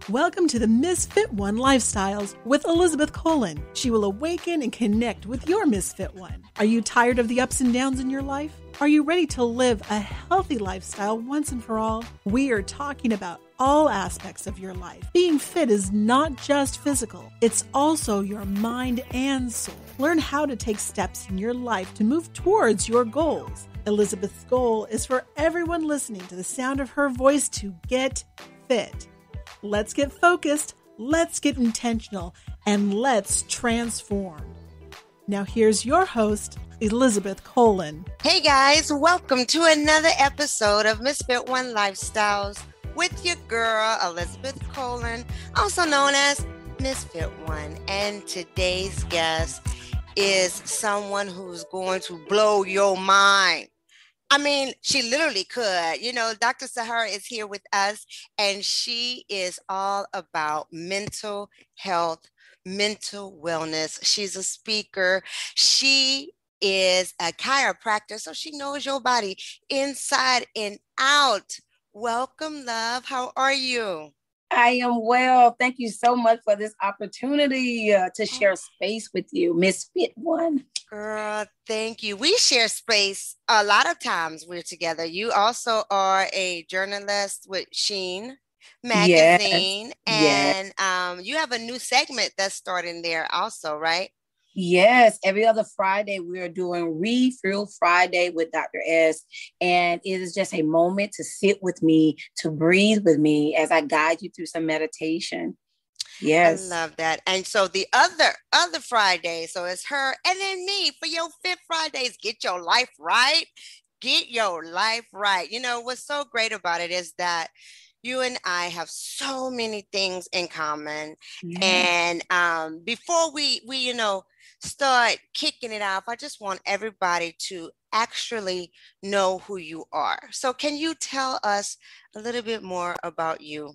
Welcome to the Misfit One Lifestyles with Elizabeth Colin. She will awaken and connect with your Misfit One. Are you tired of the ups and downs in your life? Are you ready to live a healthy lifestyle once and for all? We are talking about all aspects of your life. Being fit is not just physical, it's also your mind and soul. Learn how to take steps in your life to move towards your goals. Elizabeth's goal is for everyone listening to the sound of her voice to get fit. Let's get focused, let's get intentional, and let's transform. Now here's your host, Elizabeth Colin. Hey guys, welcome to another episode of Misfit One Lifestyles with your girl, Elizabeth Colin, also known as Misfit One. And today's guest is someone who's going to blow your mind. I mean, she literally could. You know, Dr. Sahara is here with us, and she is all about mental health, mental wellness. She's a speaker. She is a chiropractor, so she knows your body inside and out. Welcome, love. How are you? I am well. Thank you so much for this opportunity to share space with you, Misfit One. Girl, thank you. We share space a lot of times we're together. You also are a journalist with Sheen magazine, yes. and you have a new segment that's starting there also, right? Yes, every other Friday we are doing Refuel Friday with Dr. S. And it is just a moment to sit with me, to breathe with me as I guide you through some meditation. Yes. I love that. And so the other Friday, so it's her and then me for your fifth Fridays. Get your life right. Get your life right. You know, what's so great about it is that you and I have so many things in common. Yes. And before we start kicking it off, I just want everybody to actually know who you are. So can you tell us a little bit more about you?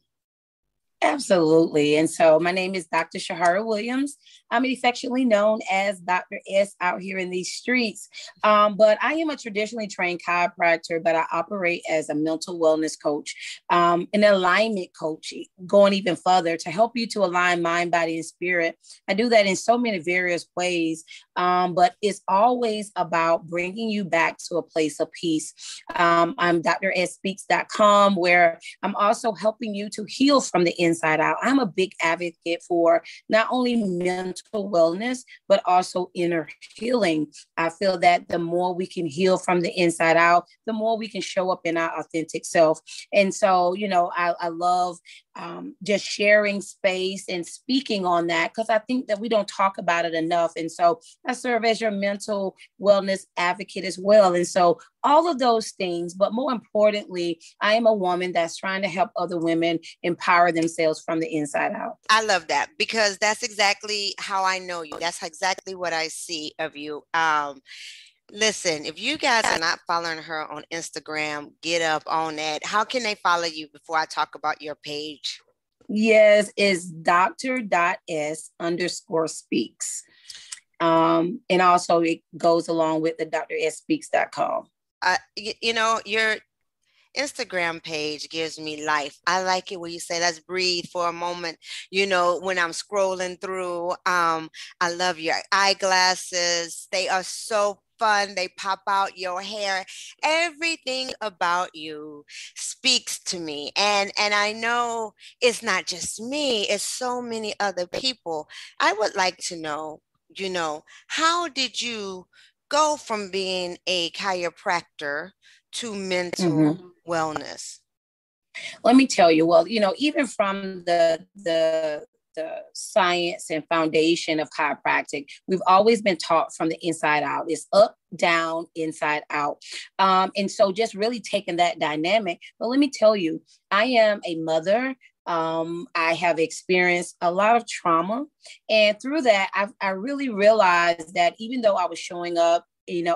Absolutely. And so my name is Dr. Shahara Williams. I'm affectionately known as Dr. S out here in these streets. But I am a traditionally trained chiropractor, but I operate as a mental wellness coach, an alignment coach, going even further to help you to align mind, body, and spirit. I do that in so many various ways, but it's always about bringing you back to a place of peace. I'm drspeaks.com, where I'm also helping you to heal from the inside out. I'm a big advocate for not only mental wellness, but also inner healing. I feel that the more we can heal from the inside out, the more we can show up in our authentic self. And so, you know, I love just sharing space and speaking on that, because I think that we don't talk about it enough. And so I serve as your mental wellness advocate as well. And so all of those things, but more importantly, I am a woman that's trying to help other women empower themselves from the inside out. I love that, because that's exactly how I know you. That's exactly what I see of you. Listen, if you guys are not following her on Instagram, get up on that. How can they follow you before I talk about your page? Yes, it's Dr.S_speaks. And also it goes along with the drspeaks.com. Your Instagram page gives me life. I like it when you say, let's breathe for a moment. You know, when I'm scrolling through, I love your eyeglasses. They are so fun. They pop out, your hair. Everything about you speaks to me. And I know it's not just me, it's so many other people. I would like to know, how did you go from being a chiropractor to mental wellness? Let me tell you, well, even from the science and foundation of chiropractic, we've always been taught from the inside out. It's up, down, inside out. And so just really taking that dynamic. But let me tell you, I am a mother. I have experienced a lot of trauma. And through that, I really realized that even though I was showing up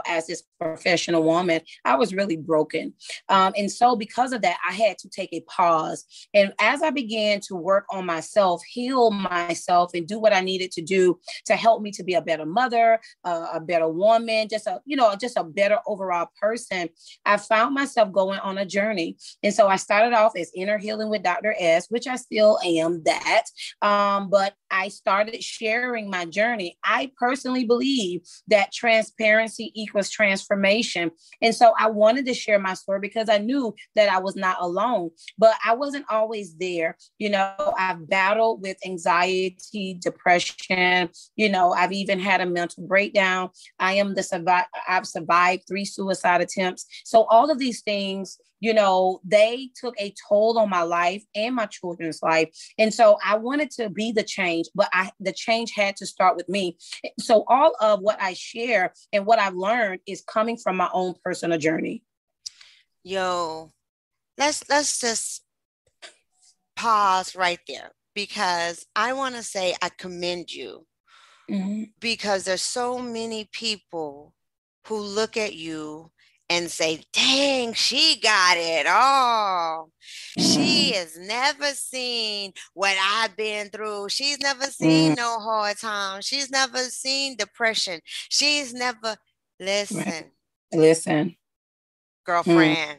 as this professional woman, I was really broken. And so because of that, I had to take a pause. And as I began to work on myself, heal myself, and do what I needed to do to help me to be a better mother, a better woman, just a better overall person, I found myself going on a journey. And so I started off as Inner Healing with Dr. S, which I still am that. But I started sharing my journey. I personally believe that transparency equals transformation. And so I wanted to share my story because I knew that I was not alone, but I wasn't always there. I've battled with anxiety, depression. I've even had a mental breakdown. I've survived 3 suicide attempts. So all of these things, they took a toll on my life and my children's life. And so I wanted to be the change, but the change had to start with me. So all of what I share and what I've learned is coming from my own personal journey. Yo, let's just pause right there, because I want to say I commend you, because there's so many people who look at you and say, dang, she got it all. She has never seen what I've been through. She's never seen no hard times. She's never seen depression. She's never, listen, girlfriend,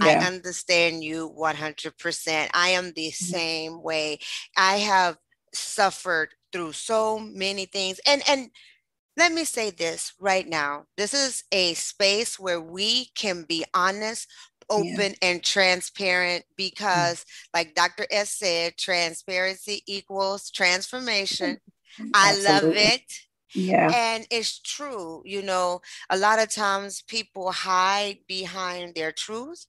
I understand you 100%. I am the same way. I have suffered through so many things. And let me say this right now. This is a space where we can be honest, open, and transparent, because like Dr. S said, transparency equals transformation. I love it. Yeah. And it's true. A lot of times people hide behind their truth,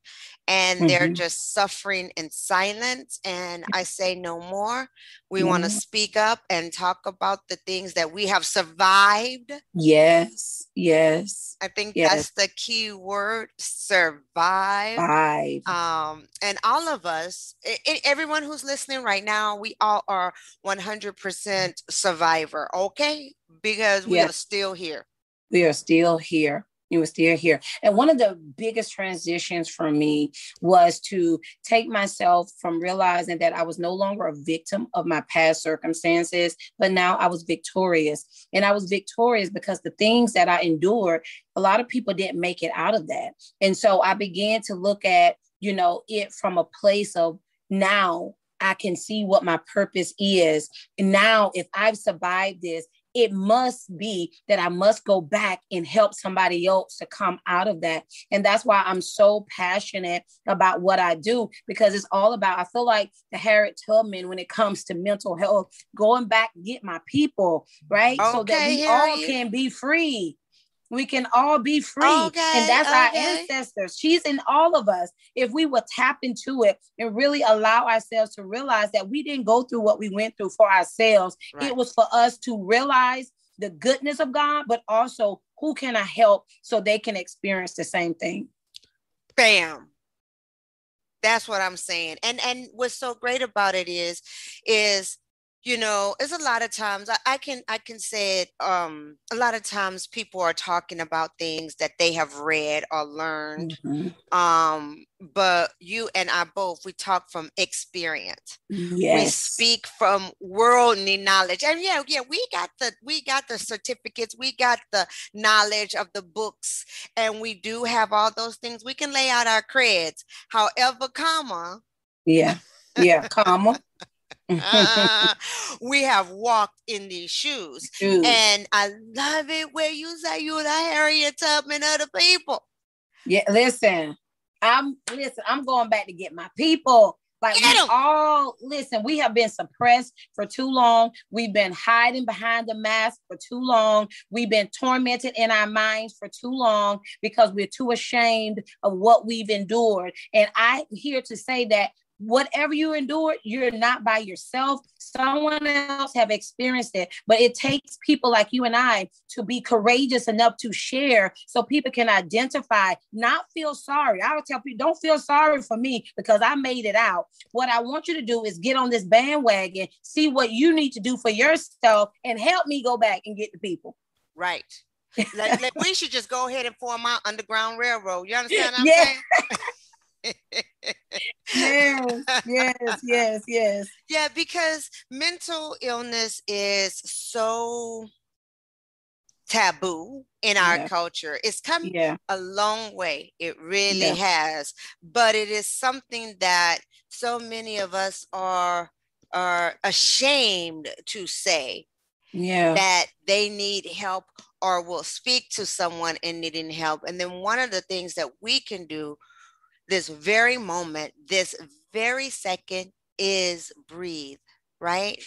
and they're just suffering in silence. And I say no more. We want to speak up and talk about the things that we have survived. Yes. I think that's the key word, survive. And all of us, everyone who's listening right now, we all are 100% survivor, okay? Because we are still here. We are still here. You were still here. And one of the biggest transitions for me was to take myself from realizing that I was no longer a victim of my past circumstances, but now I was victorious. And I was victorious because the things that I endured, a lot of people didn't make it out of that. And so I began to look at, it from a place of, now I can see what my purpose is. And now if I've survived this, it must be that I must go back and help somebody else to come out of that. And that's why I'm so passionate about what I do, because it's all about, I feel like the Harriet Tubman when it comes to mental health, going back, get my people, right? Okay, so that we all can be free. We can all be free. And that's our ancestors. She's in all of us. If we would tap into it and really allow ourselves to realize that we didn't go through what we went through for ourselves. Right. It was for us to realize the goodness of God, but also who can I help so they can experience the same thing. Bam. That's what I'm saying. And what's so great about it is it's a lot of times I can say it. A lot of times people are talking about things that they have read or learned. But you and I both, we talk from experience. Yes. We speak from worldly knowledge. And we got the certificates, we got the knowledge of the books, and we do have all those things. We can lay out our creds. However, comma. Comma. We have walked in these shoes. And I love it where you say you're the Harriet Tubman of the people. Yeah, listen, I'm going back to get my people. Like we have been suppressed for too long. We've been hiding behind the mask for too long. We've been tormented in our minds for too long because we're too ashamed of what we've endured. And I'm here to say that whatever you endure, you're not by yourself. Someone else have experienced it, but it takes people like you and I to be courageous enough to share so people can identify, not feel sorry. I would tell people, don't feel sorry for me because I made it out. What I want you to do is get on this bandwagon, see what you need to do for yourself, and help me go back and get the people. Right. Like we should just go ahead and form our underground railroad. You understand what I'm Yeah. saying? Yes, yes, yes, yes. Yeah, because mental illness is so taboo in our Yeah, culture. It's come yeah, a long way. It really yeah, has. But it is something that so many of us are ashamed to say yeah, that they need help or will speak to someone in needing help. And then one of the things that we can do this very moment, this very second, is breathe, right?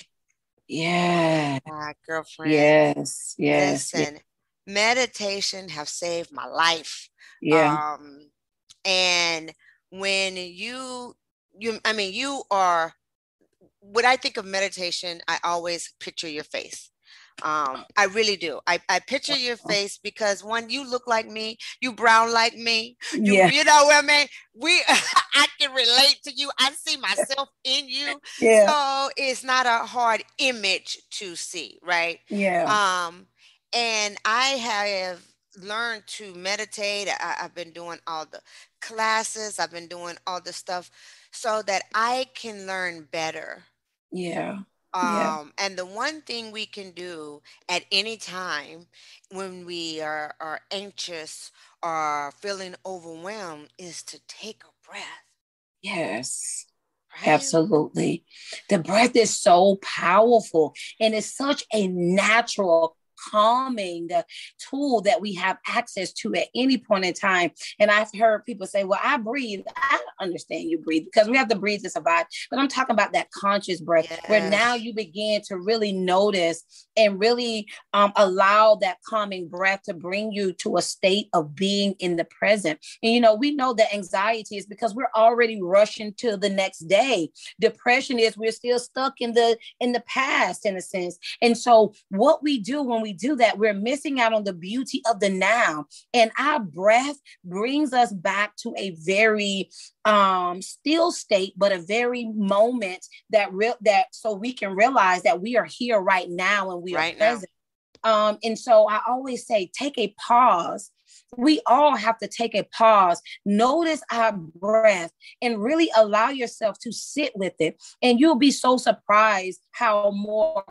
yeah, Girlfriend, yes, yes, yes, listen, meditation have saved my life. yeah, Um, and when I mean, you are, when I think of meditation, I always picture your face. I really do. I picture your face because one, you look like me, you brown like me, yeah, you know what I mean? We I can relate to you. I see myself in you. yeah, So it's not a hard image to see, right? yeah, Um, and I have learned to meditate. I've been doing all the classes, I've been doing all the stuff so that I can learn better. yeah, yeah, And the one thing we can do at any time when we are anxious or feeling overwhelmed is to take a breath, yes. right? Absolutely. The breath is so powerful and it's such a natural calming tool that we have access to at any point in time. And I've heard people say, well, I breathe. I understand you breathe because we have to breathe to survive. But I'm talking about that conscious breath where now Yes, you begin to really notice and really allow that calming breath to bring you to a state of being in the present. And, we know that anxiety is because we're already rushing to the next day. Depression is we're still stuck in the past in a sense. And so what we do when we do that, we're missing out on the beauty of the now. And our breath brings us back to a very still state, but a very moment that so we can realize that we are here right now and we are right now. present. And so I always say, take a pause. We all have to take a pause, notice our breath, and really allow yourself to sit with it. And you'll be so surprised how more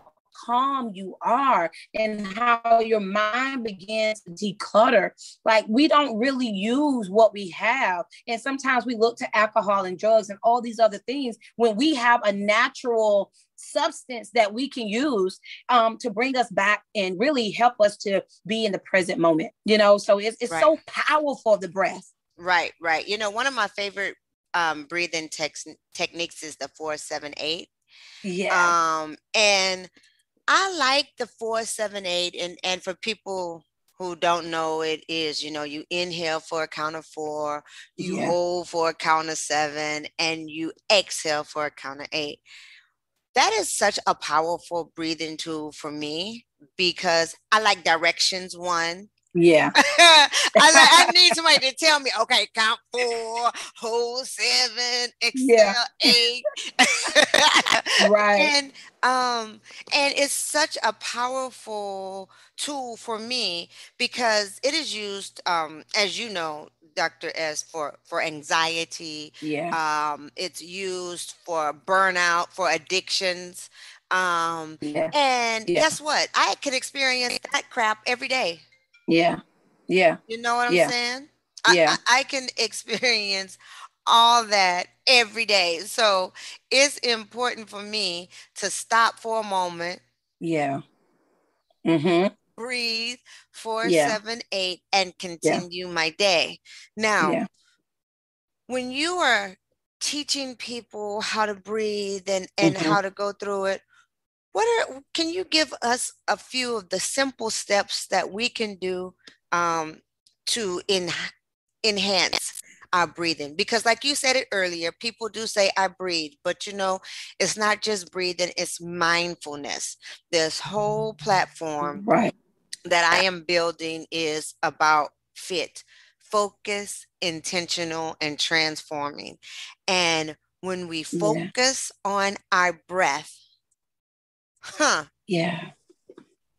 calm you are and how your mind begins to declutter. Like we don't really use what we have. And sometimes we look to alcohol and drugs and all these other things when we have a natural substance that we can use to bring us back and really help us to be in the present moment. So it's Right, so powerful, the breath. right. One of my favorite breathing techniques is the 4-7-8. Yeah, And I like the 4-7-8, and for people who don't know, it is, you inhale for a count of 4, you yeah, hold for a count of 7, and you exhale for a count of 8. That is such a powerful breathing tool for me because I like directions one. yeah. I need somebody to tell me, okay, count 4, hold 7, Yeah, exhale 8. right. and and it's such a powerful tool for me because it is used, as you know, Dr. S, for anxiety. Yeah, It's used for burnout, for addictions. um yeah, and yeah, guess what, I can experience that crap every day. yeah, yeah, You know what I'm yeah, saying? yeah, I can experience all that every day. So it's important for me to stop for a moment, yeah. Mm-hmm. breathe, four, Yeah, seven, eight, and yeah, continue my day. Now, yeah. when you are teaching people how to breathe and Mm-hmm. how to go through it, can you give us a few of the simple steps that we can do um, to enhance our breathing? Because like you said it earlier, people do say I breathe, but it's not just breathing, it's mindfulness. This whole platform Right. that I am building is about fit, focus, intentional, and transforming. And when we Yeah, focus on our breath, huh, yeah,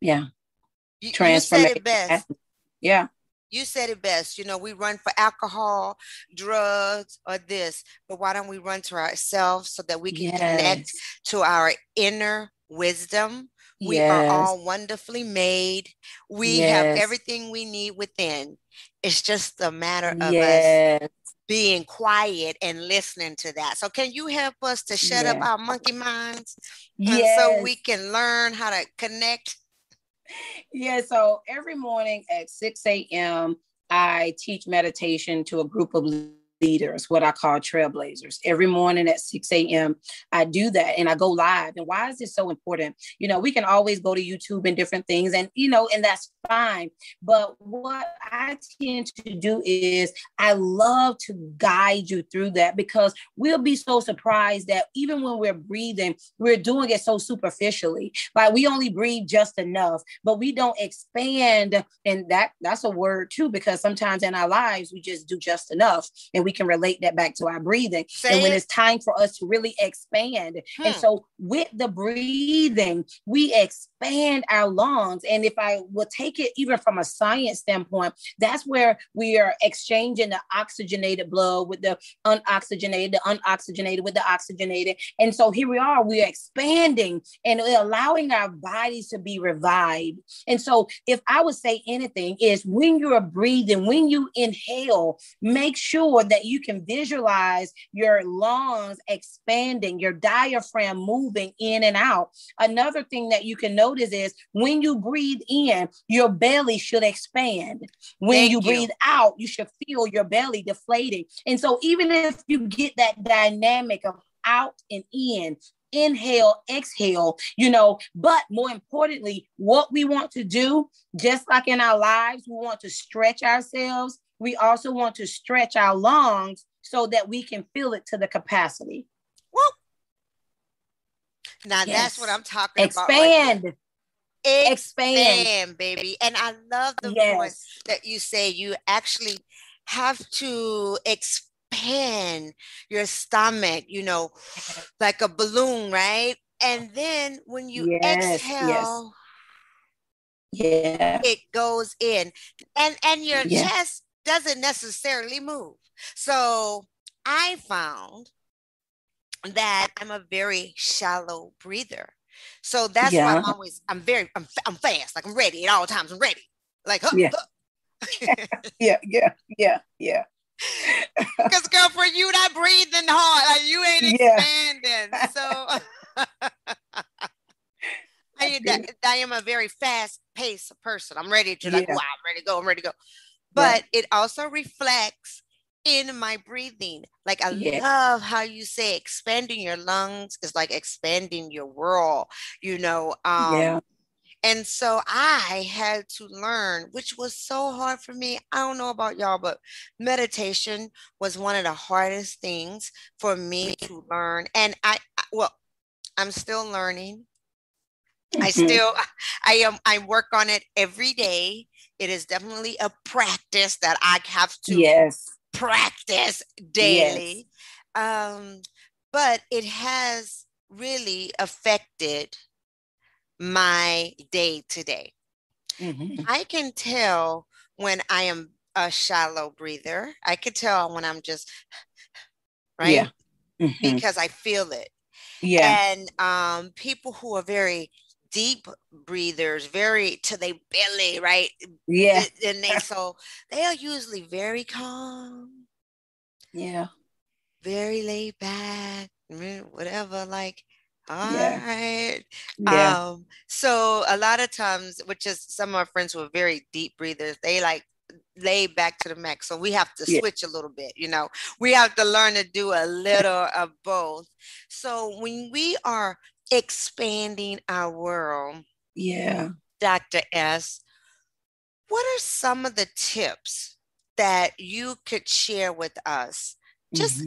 yeah. you said Transformation. it best. Yeah. You said it best. We run for alcohol, drugs, or this, but why don't we run to ourselves so that we can connect Yes. to our inner wisdom? We are Yes. all wonderfully made. We have Yes. everything we need within. It's just a matter of us Yes. being quiet and listening to that. So, can you help us to shut up Yeah. our monkey minds and so we Yes. can learn how to connect? Yeah. So every morning at 6 a.m., I teach meditation to a group of leaders, what I call trailblazers. Every morning at 6 a.m., I do that and I go live. And why is this so important? We can always go to YouTube and different things, and that's fine. But what I tend to do is I love to guide you through that, because we'll be so surprised that even when we're breathing, we're doing it so superficially. Like we only breathe just enough, but we don't expand. And that's a word too, because sometimes in our lives, we just do just enough. And we can relate that back to our breathing. And when it's time for us to really expand. And so with the breathing, we expand our lungs. And if I will take it even from a science standpoint, that's where we are exchanging the oxygenated blood with the unoxygenated with the oxygenated. And so here we are, we're expanding and allowing our bodies to be revived. And so if I would say anything, is when you're breathing, when you inhale, make sure that you can visualize your lungs expanding, your diaphragm moving in and out. Another thing that you can notice is when you breathe in, your belly should expand. When you breathe out, you should feel your belly deflating. And so even if you get that dynamic of out and in, inhale, exhale, but more importantly, what we want to do, just like in our lives, we want to stretch ourselves. We also want to stretch our lungs so that we can feel it to the capacity. Woo! Now that's what I'm talking Expand. about. Right, expand, baby. And I love the point that you say you actually have to expand your stomach, like a balloon, right? And then when you exhale, it goes in, and your chest doesn't necessarily move. So I found that I'm a very shallow breather. So that's why I'm fast. Like I'm ready at all times. I'm ready. Like, yeah. Because girlfriend, you not breathing hard. Like you ain't expanding. So I am a very fast-paced person. I'm ready to I'm ready to go. But it also reflects in my breathing. Like I love how you say expanding your lungs is like expanding your world, And so I had to learn, which was so hard for me. I don't know about y'all, but meditation was one of the hardest things for me to learn. And I'm still learning. I work on it every day. It is definitely a practice that I have to practice daily. But it has really affected my day to day. I can tell when I am a shallow breather. I can tell when I'm just right because I feel it. And people who are very deep breathers, very to their belly, right? And they are usually very calm. Very laid back, whatever, like, all right. So a lot of times, which is some of our friends who are very deep breathers, they like lay back to the max. So we have to switch a little bit, we have to learn to do a little of both. So when we are expanding our world, Dr. S, what are some of the tips that you could share with us? Just,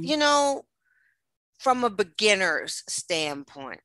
from a beginner's standpoint.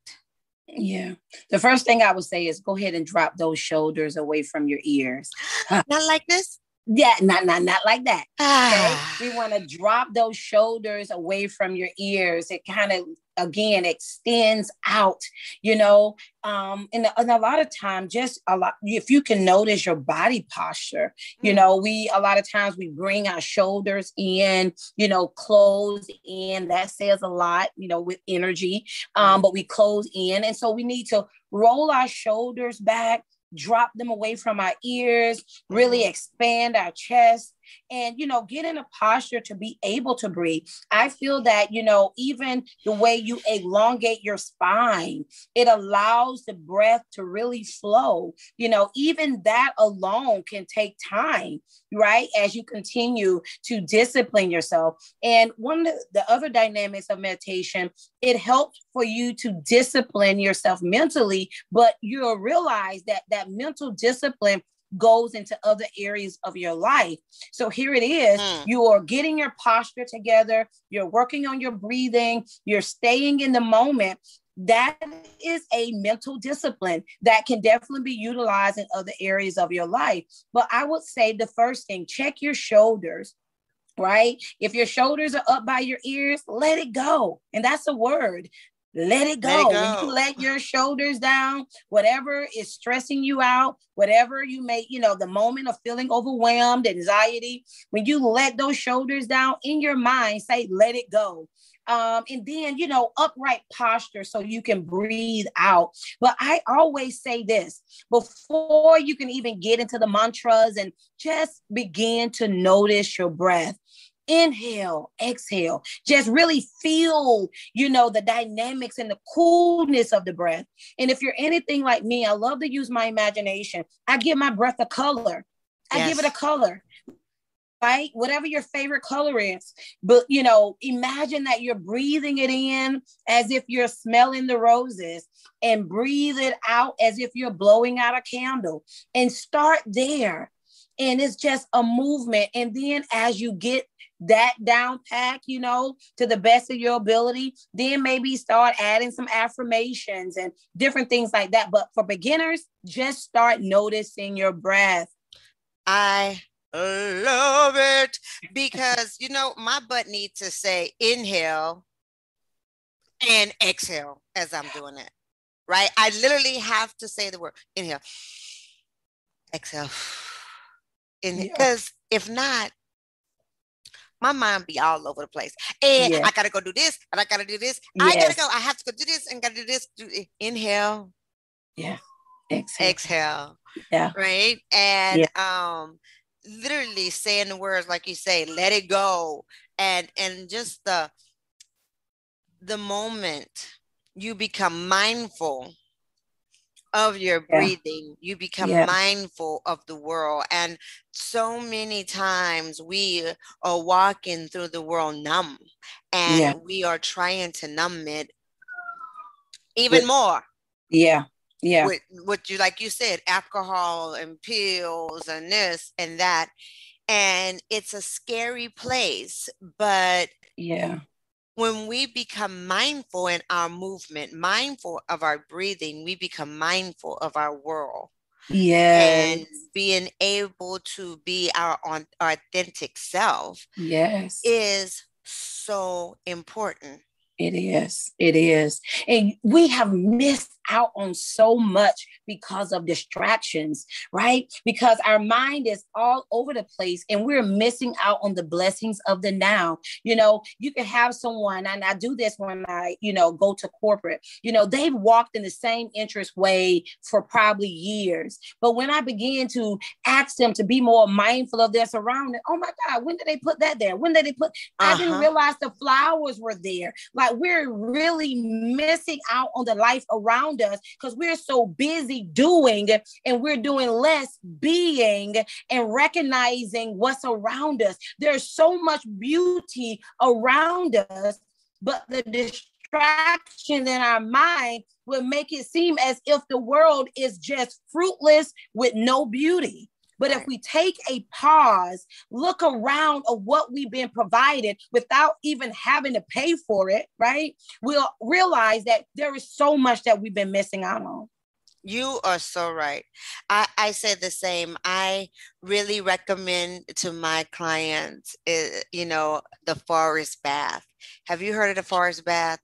The first thing I would say is go ahead and drop those shoulders away from your ears. Not like this? Yeah, not like that. Okay. We Ah. want to drop those shoulders away from your ears. It kind of again extends out, you know. And a lot of time, just a lot, if you can notice your body posture, you Mm. know, we a lot of times we bring our shoulders in, you know, close in. That says a lot, you know, with energy. Mm. But we close in. And so we need to roll our shoulders back, drop them away from our ears, really Mhm. expand our chest, and, you know, get in a posture to be able to breathe. I feel that, you know, even the way you elongate your spine, it allows the breath to really flow. You know, even that alone can take time, right? As you continue to discipline yourself. And one of the other dynamics of meditation, it helps for you to discipline yourself mentally, but you'll realize that that mental discipline goes into other areas of your life. So here it is, Mm. you are getting your posture together, you're working on your breathing, you're staying in the moment. That is a mental discipline that can definitely be utilized in other areas of your life. But I would say the first thing, check your shoulders. Right? If your shoulders are up by your ears, let it go. And that's a word. Let it Let it go. When you go. let your shoulders down, whatever is stressing you out, whatever you may, you know, the moment of feeling overwhelmed, anxiety, when you let those shoulders down in your mind, say, let it go. And then, you know, upright posture so you can breathe out. But I always say this before you can even get into the mantras, and just begin to notice your breath. Inhale, exhale, just really feel, you know, the dynamics and the coolness of the breath. And if you're anything like me, I love to use my imagination. I give my breath a color. I give it a Yes. color, right? Whatever your favorite color is. But, you know, imagine that you're breathing it in as if you're smelling the roses, and breathe it out as if you're blowing out a candle, and start there. And it's just a movement. And then as you get that down pack, you know, to the best of your ability, then maybe start adding some affirmations and different things like that. But for beginners, just start noticing your breath. I love it because, you know, my butt needs to say inhale and exhale as I'm doing it, right? I literally have to say the word inhale, exhale, inhale, Yeah. because if not, my mind be all over the place. And Yeah. I gotta go do this, and I gotta do this. I gotta go. Yes. I have to go do this and gotta do this. Inhale, Yeah. Exhale. exhale, Yeah. right? And Yeah. literally saying the words like you say, let it go, and just the moment you become mindful of your Yeah. breathing, you become Yeah. mindful of the world. And so many times we are walking through the world numb, and Yeah. we are trying to numb it even With more yeah. Yeah. with what you, like you said, alcohol and pills and this and that. And it's a scary place. But Yeah. when we become mindful in our movement, mindful of our breathing, we become mindful of our world, and Yes. being able to be our authentic self Yes. is so important. It is. It is. And we have missed out on so much because of distractions, right? Because our mind is all over the place, and we're missing out on the blessings of the now. You know, you can have someone, and I do this when I, you know, go to corporate, you know, they've walked in the same interest way for probably years. But when I begin to ask them to be more mindful of their surroundings, oh my God, when did they put that there? When did they put, I didn't Uh-huh. realize the flowers were there. Like, we're really missing out on the life around us because we're so busy doing, and we're doing less being and recognizing what's around us. There's so much beauty around us, but the distraction in our mind will make it seem as if the world is just fruitless with no beauty. But if Right. we take a pause, look around of what we've been provided without even having to pay for it, right? We'll realize that there is so much that we've been missing out on. You are so right. I say the same. I really recommend to my clients, the forest bath. Have you heard of the forest bath?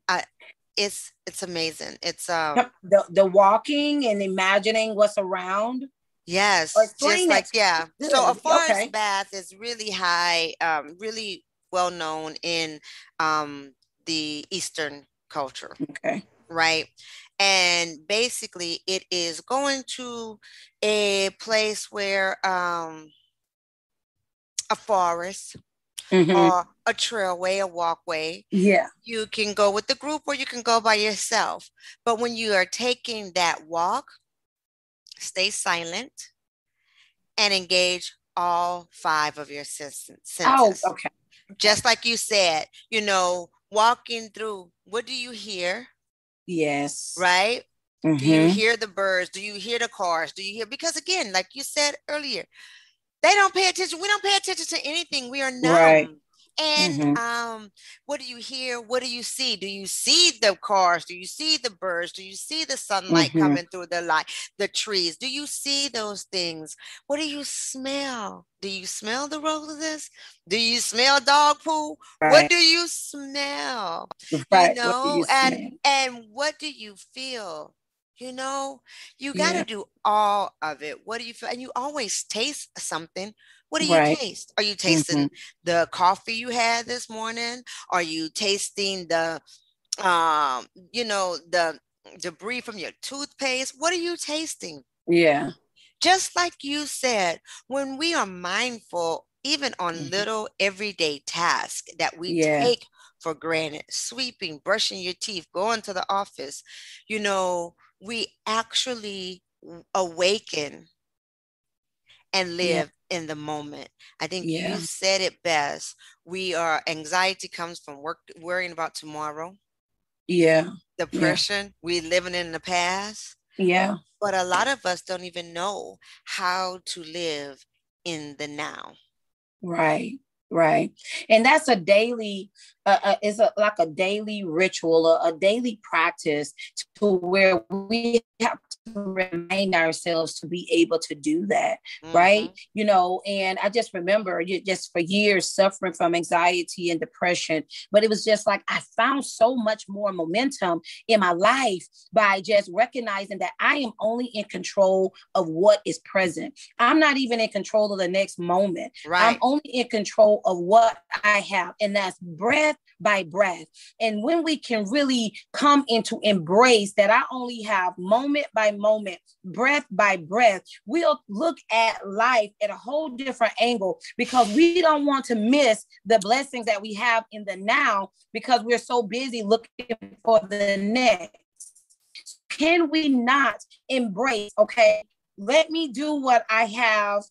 It's amazing. The walking and imagining what's around. Or Yes, just explain that like, to yeah. me. So a Good. forest Okay. bath is really high, really well known in the Eastern culture, Okay. right? And basically, it is going to a place where a forest Mm-hmm. or a trailway, a walkway. Yeah. You can go with the group or you can go by yourself. But when you are taking that walk, stay silent and engage all five of your Oh, senses. okay. Okay. Just like you said, walking through, what do you hear? Yes. Right? Do you Mm-hmm. hear the birds? Do you hear the cars? Do you hear? Because again, like you said earlier, they don't pay attention. We don't pay attention to anything. We are Right. numb. And Mm-hmm. what do you hear? What do you see? Do you see the cars? Do you see the birds? Do you see the sunlight Mm-hmm. coming through the trees? Do you see those things? What do you smell? Do you smell the roses? Do you smell dog poo? What Right. do you smell? Right. What do you smell? And what do you feel? You know, you got to Yeah. do all of it. What do you feel? And you always taste something. What do you Right. taste? Are you Mm-hmm. tasting the coffee you had this morning? Are you tasting um, the debris from your toothpaste? What are you tasting? Yeah. Just like you said, when we are mindful, even on Mm-hmm. little everyday tasks that we Yeah. take for granted, sweeping, brushing your teeth, going to the office, we actually awaken and Yeah. live in the moment. I think you Yeah. said it best. Anxiety comes from worrying about tomorrow, Yeah. Yeah. depression, we living in the past. Yeah. But a lot of us don't even know how to live in the now. Right, right. And that's a daily, it's like a daily ritual, a daily practice to where we have to remind ourselves to be able to do that, right? Hmm. And I just remember just for years suffering from anxiety and depression, but it was just like I found so much more momentum in my life by just recognizing that I am only in control of what is present. I'm not even in control of the next moment. I'm Right. only in control of what I have, and that's breath by breath. And when we can really come into embrace that I only have moment by moment, breath by breath, we'll look at life at a whole different angle because we don't want to miss the blessings that we have in the now because we're so busy looking for the next. Can we not embrace, okay, let me do what I have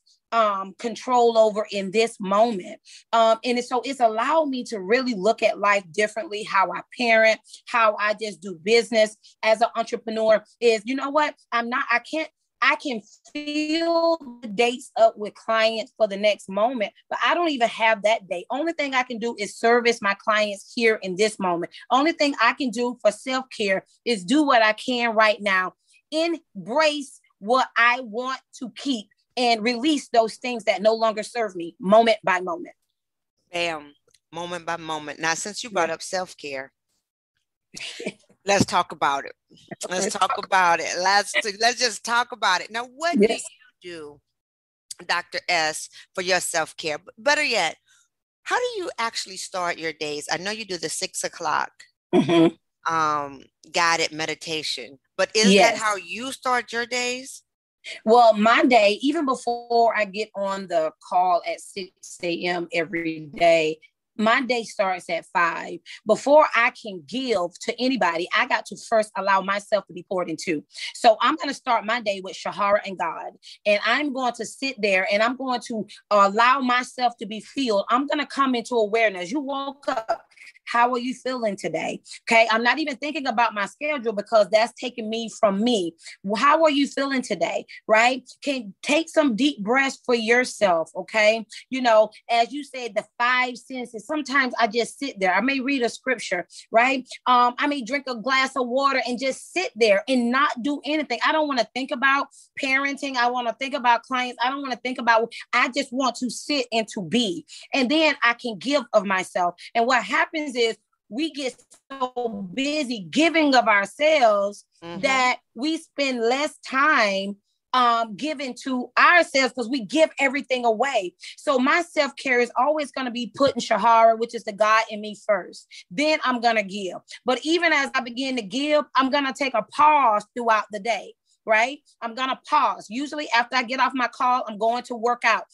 control over in this moment. So it's allowed me to really look at life differently, how I parent, how I just do business as an entrepreneur is, you know what? I can fill the dates up with clients for the next moment, but I don't even have that date. Only thing I can do is service my clients here in this moment. Only thing I can do for self-care is do what I can right now. Embrace what I want to keep and release those things that no longer serve me moment by moment. Bam. Moment by moment. Now, since you brought Yeah. up self-care, let's talk about it. Let's Let's talk talk. about it. Let's just talk about it. Now, what do Yes. you do, Dr. S, for your self-care? Better yet, how do you actually start your days? I know you do the 6 o'clock Mm-hmm. um guided meditation, but is that Yes. how you start your days? Well, my day, even before I get on the call at 6 a.m. every day, my day starts at 5. Before I can give to anybody, I got to first allow myself to be poured into. So I'm going to start my day with Shahara and God. And I'm going to sit there and I'm going to allow myself to be filled. I'm going to come into awareness. You woke up. How are you feeling today? Okay. I'm not even thinking about my schedule because that's taking me from me. How are you feeling today? Right? Can take some deep breaths for yourself. Okay. As you said, the five senses. Sometimes I just sit there. I may read a scripture, right? I may drink a glass of water and just sit there and not do anything. I don't want to think about parenting. I want to think about clients. I don't want to think about, I just want to sit and to be. And then I can give of myself. And what happens is we get so busy giving of ourselves that we spend less time given to ourselves because we give everything away. So my self-care is always going to be putting Shahara, which is the God in me first. Then I'm going to give. But even as I begin to give, I'm going to take a pause throughout the day. Right? I'm going to pause. Usually after I get off my call, I'm going to work out.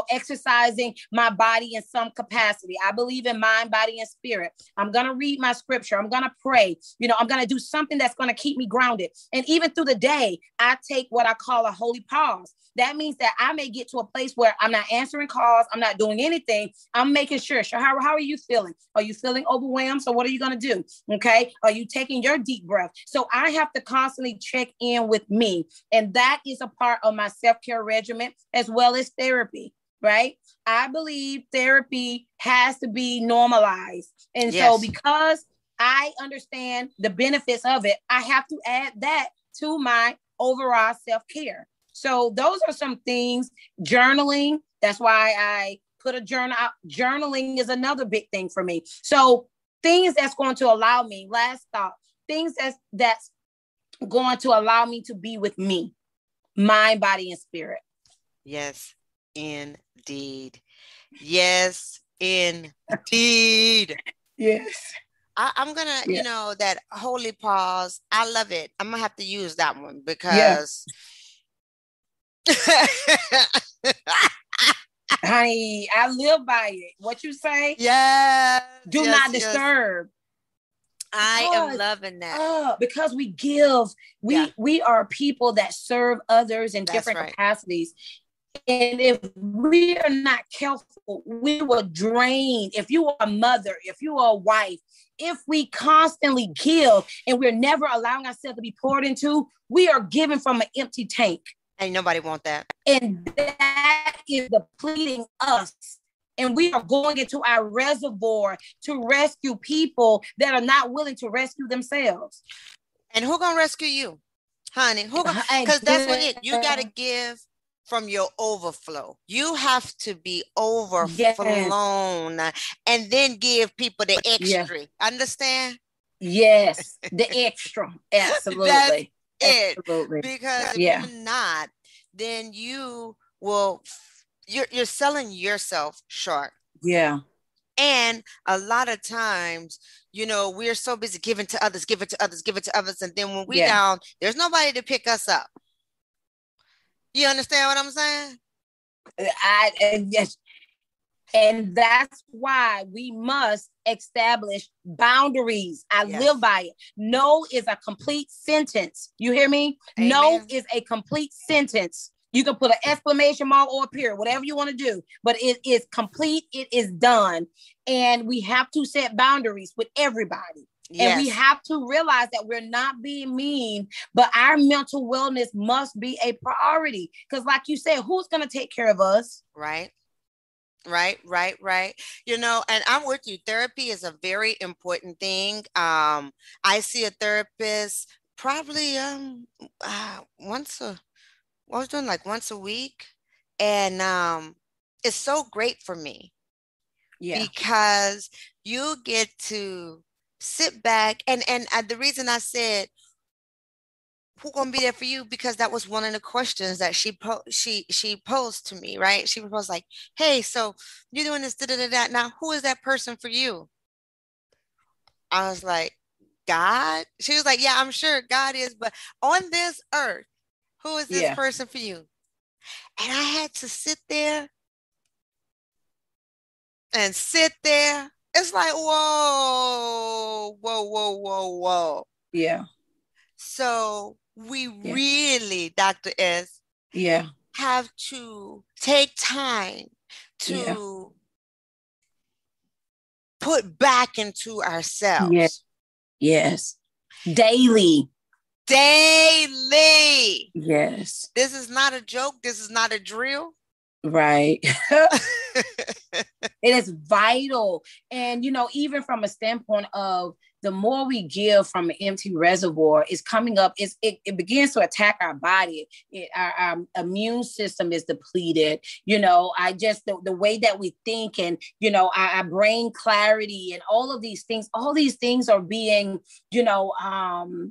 Exercising my body in some capacity. I believe in mind, body, and spirit. I'm going to read my scripture. I'm going to pray. I'm going to do something that's going to keep me grounded. And even through the day, I take what I call a holy pause. That means that I may get to a place where I'm not answering calls. I'm not doing anything. I'm making sure, Shahara, how are you feeling? Are you feeling overwhelmed? So what are you going to do? Okay. Are you taking your deep breath? So I have to constantly check in with me. And that is a part of my self-care regimen as well as therapy, right? I believe therapy has to be normalized. And so because I understand the benefits of it, I have to add that to my overall self-care. So those are some things. Journaling, that's why I put a journal out. Journaling is another big thing for me. So things that's going to allow me, last thought, things that's going to allow me to be with me, mind, body, and spirit. Yes, indeed. Yes, indeed. Yes. I'm going to, that holy pause. I love it. I'm going to have to use that one because... Honey, I live by it. What you say? Yeah. Do not disturb. I am loving that. Because we give. We are people that serve others in different capacities. And if we are not careful, we will drain. If you are a mother, if you are a wife, if we constantly give and we're never allowing ourselves to be poured into, we are giving from an empty tank. Ain't nobody want that. And that is depleting us. And we are going into our reservoir to rescue people that are not willing to rescue themselves. And who gonna rescue you, honey? Because that's what you got to give from your overflow. You have to be overflown and then give people the extra. Understand? Yes, the extra. Absolutely. Absolutely. Because if you're not, then you will, you're selling yourself short. Yeah. And a lot of times, we're so busy giving to others. And then when we down, there's nobody to pick us up. You understand what I'm saying? Yes. And that's why we must establish boundaries. I live by it. No is a complete sentence. You hear me? Amen. No is a complete sentence. You can put an exclamation mark or a period, whatever you want to do, but it is complete. It is done. And we have to set boundaries with everybody. Yes. And we have to realize that we're not being mean, but our mental wellness must be a priority. Because like you said, who's going to take care of us? Right. And I'm with you. Therapy is a very important thing. I see a therapist probably once a week. And it's so great for me. Yeah. Because you get to sit back and the reason I said who gonna be there for you, because that was one of the questions that she posed to me, right? She was like, hey, so you're doing this, now who is that person for you? I was like, God. She was like, yeah, I'm sure God is, but on this earth, who is this person for you? And I had to sit there. It's like, whoa. Yeah. So we really, Dr. S, have to take time to put back into ourselves. Yes. Daily. Yes. This is not a joke. This is not a drill. Right. It is vital. And, even from a standpoint of the more we give from an empty reservoir, is coming up, it begins to attack our body. Our immune system is depleted. The way that we think, and, our brain clarity and all these things are being,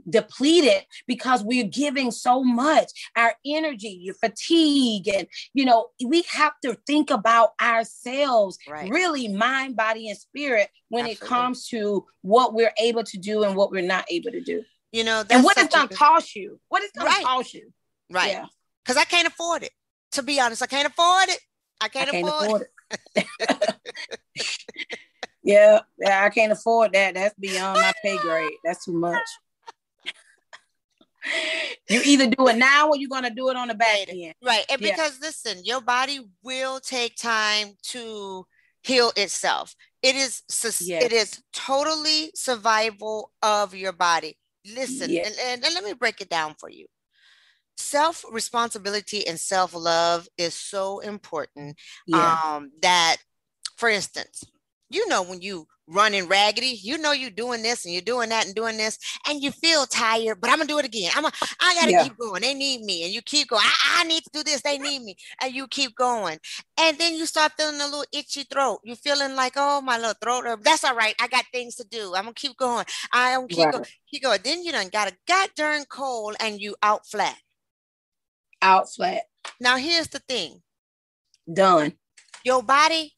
depleted because we're giving so much. Our energy, your fatigue, and, we have to think about ourselves, really mind, body, and spirit when it comes to what we're able to do and what we're not able to do. That's and what it's going to cost you. What it's going to cost you. Right. Yeah. Because I can't afford it. To be honest, I can't afford it. I can't afford it. Yeah, I can't afford that. That's beyond my pay grade. That's too much. You either do it now or you're going to do it on the back end. Right. And because listen, your body will take time to heal itself. It is totally survival of your body. Listen, and let me break it down for you. Self-responsibility and self-love is so important. That, for instance, when you running raggedy, you're doing this and you're doing that and doing this, and you feel tired, but I'm gonna do it again. I gotta keep going. They need me, and you keep going. I need to do this. They need me, and you keep going. And then you start feeling a little itchy throat. You're feeling like, oh, my little throat. That's all right. I got things to do. I'm gonna keep going. Keep going. Then you done got a goddamn cold, and you out flat. Now here's the thing. Done. Your body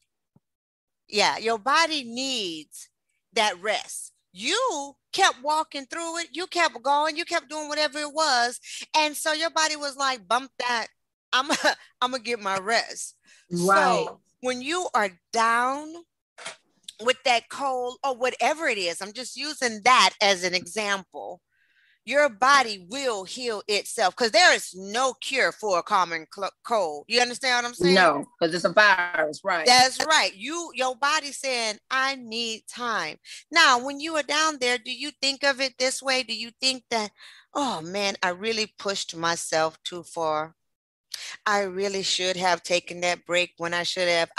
needs that rest. You kept walking through it. You kept going. You kept doing whatever it was. And so your body was like, bump that. I'm going to get my rest. Right. So when you are down with that cold or whatever it is, I'm just using that as an example. Your body will heal itself because there is no cure for a common cold. You understand what I'm saying? No, because it's a virus, right? That's right. Your body saying, I need time. Now, when you are down there, do you think of it this way? Do you think that, oh man, I really pushed myself too far? I really should have taken that break when I should have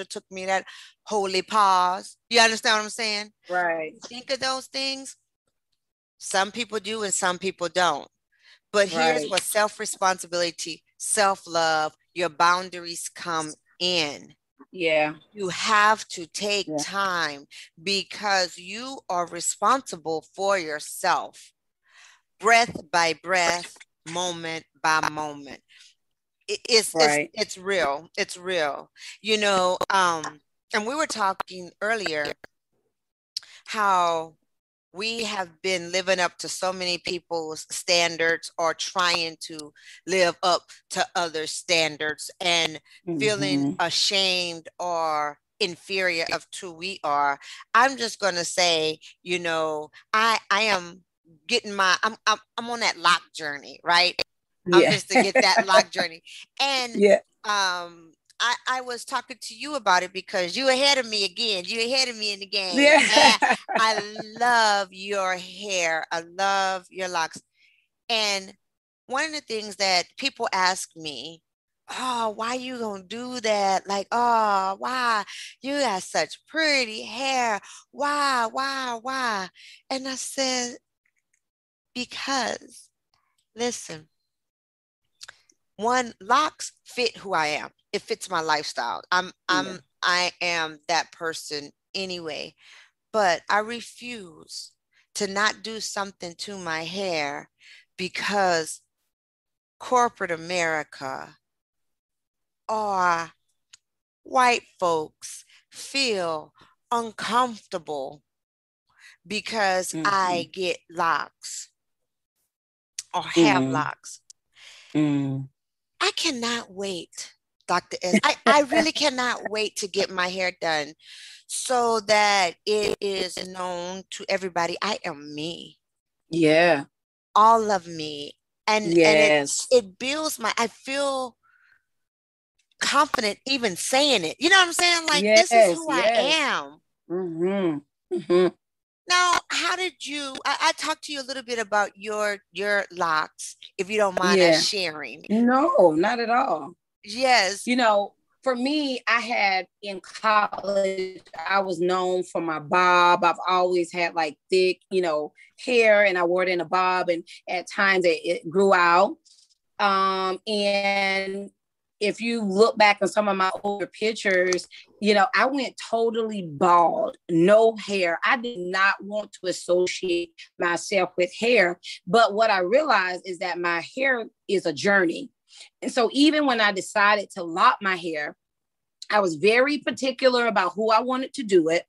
took me that holy pause. You understand what I'm saying? Right. Think of those things. Some people do and some people don't. But here's what self-responsibility, self-love, your boundaries come in. Yeah. You have to take time because you are responsible for yourself. Breath by breath, moment by moment. It's real. It's real. And we were talking earlier how we have been living up to so many people's standards or trying to live up to other standards and feeling ashamed or inferior of who we are. I'm just going to say, I am getting I'm on that lock journey, right? I'm just to get that lock journey. And I was talking to you about it because you're ahead of me again. You're ahead of me in the game. Yeah. I love your hair. I love your locks. And one of the things that people ask me, oh, why you gonna do that? Like, oh, why? You got such pretty hair. Why? And I said, because, listen, one, locks fit who I am. It fits my lifestyle. I am that person anyway, but I refuse to not do something to my hair because corporate America or white folks feel uncomfortable because I get locks or have locks. I cannot wait, Dr. S. I really cannot wait to get my hair done so that it is known to everybody I am me. Yeah. All of me. And it builds I feel confident even saying it. You know what I'm saying? Like, this is who I am. Mm-hmm. Mm-hmm. Now, how did I talked to you a little bit about your locks, if you don't mind us Yeah. sharing. No, not at all. Yes. You know, for me, I had in college, I was known for my bob. I've always had like thick, hair, and I wore it in a bob, and at times it grew out. And if you look back on some of my older pictures, I went totally bald, no hair. I did not want to associate myself with hair. But what I realized is that my hair is a journey. And so even when I decided to lock my hair, I was very particular about who I wanted to do it.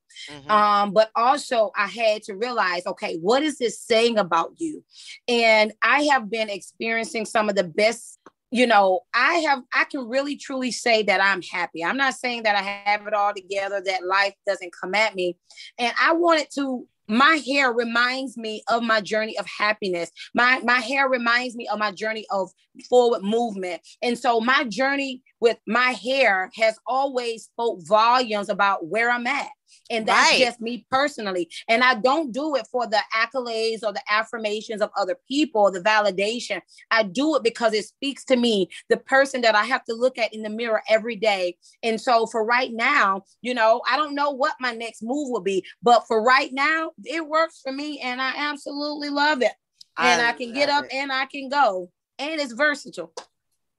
But also I had to realize, okay, what is this saying about you? And I have been experiencing some of the best, I can really truly say that I'm happy. I'm not saying that I have it all together, that life doesn't come at me. And I wanted to, my hair reminds me of my journey of happiness. My hair reminds me of my journey of forward movement. And so my journey with my hair has always spoke volumes about where I'm at. And that's Right. just me personally. And I don't do it for the accolades or the affirmations of other people, the validation. I do it because it speaks to me, the person that I have to look at in the mirror every day. And so for right now, I don't know what my next move will be, but for right now, it works for me and I absolutely love it. And I can get up and I can go. And it's versatile.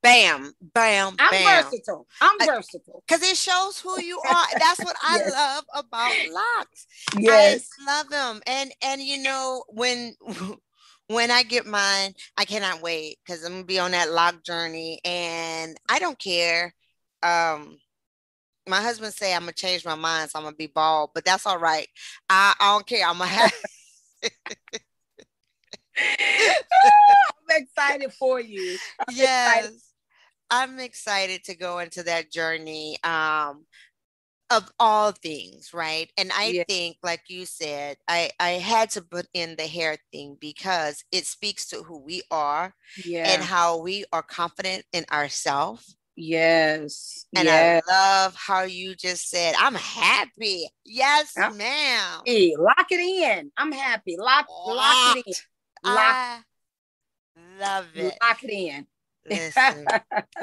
Bam, bam, I'm bam. versatile. I'm versatile. Because it shows who you are. That's what I Yes. love about locks. Yes. I love them. And when I get mine, I cannot wait because I'm gonna be on that lock journey and I don't care. My husband say I'm gonna change my mind, so I'm gonna be bald, but that's all right. I don't care. I'm gonna have I'm excited for you. yes. Excited. I'm excited to go into that journey of all things, right? And I Yeah. think, like you said, I had to put in the hair thing because it speaks to who we are and Yeah. how we are confident in ourselves. Yes. And I Yeah. love how you just said, I'm happy. Yes, ma'am. Hey, lock it in. I'm happy. Lock it in. Locked. Lock I love it. lock it in. Listen,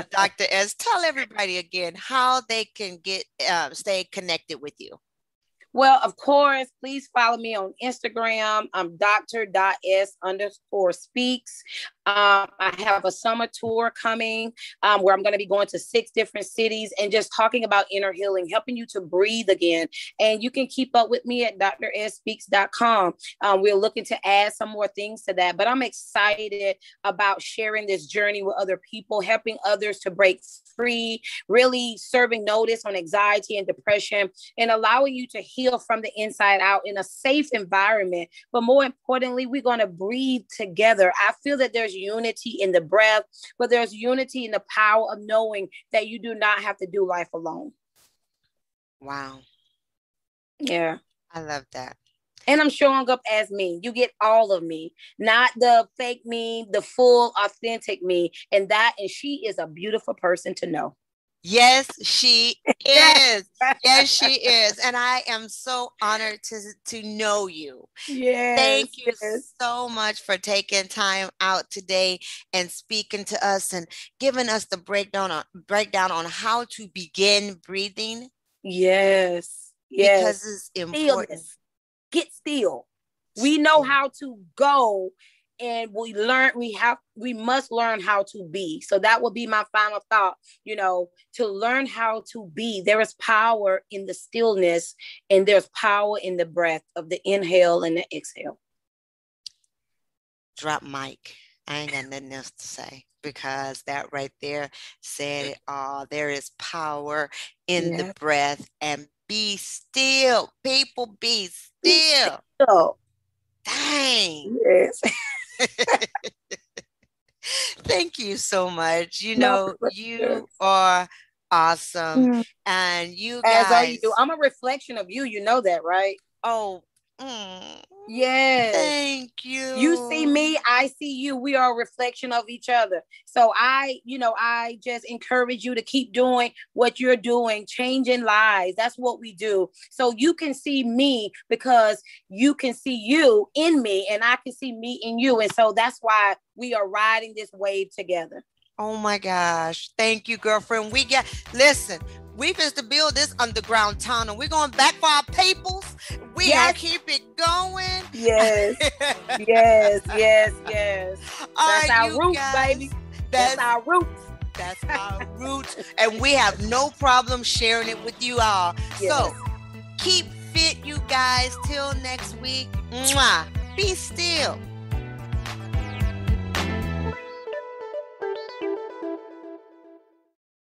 Dr. S, tell everybody again how they can stay connected with you. Well, of course, please follow me on Instagram. I'm Dr.S_speaks. I have a summer tour coming where I'm going to be going to 6 different cities and just talking about inner healing, helping you to breathe again. And you can keep up with me at drspeaks.com. We're looking to add some more things to that, but I'm excited about sharing this journey with other people, helping others to break free, really serving notice on anxiety and depression, and allowing you to heal from the inside out in a safe environment. But more importantly, we're going to breathe together. I feel that there's unity in the breath, but there's unity in the power of knowing that you do not have to do life alone. Wow. Yeah. I love that. And I'm showing up as me. You get all of me, not the fake me, the full, authentic me. And she is a beautiful person to know. Yes, she is. Yes, she is. And I am so honored to know you. Yes. Thank you so much for taking time out today and speaking to us and giving us the breakdown on how to begin breathing. Yes. Because it's important. Stillness. Get still. We know how to go. And we must learn how to be. So that will be my final thought, to learn how to be. There is power in the stillness and there's power in the breath of the inhale and the exhale. Drop mic. I ain't got nothing else to say because that right there said it all. There is power in the breath, and be still. People, be still. Dang. Yes. Thank you so much. You are awesome. And you guys. As are you. I'm a reflection of you. You know that, right? Oh, Mm, Yes. thank you. You see me, I see you. We are a reflection of each other. So I just encourage you to keep doing what you're doing, changing lives. That's what we do. So you can see me because you can see you in me and I can see me in you. And so that's why we are riding this wave together. Oh my gosh. Thank you, girlfriend. Listen, we just to build this underground tunnel. We're going back for our papers. We gonna keep it going. Yes. Yes. That's our roots, guys, baby. That's our roots. That's our roots. And we have no problem sharing it with you all. Yes. So keep fit, you guys. Till next week. Mwah. Be still.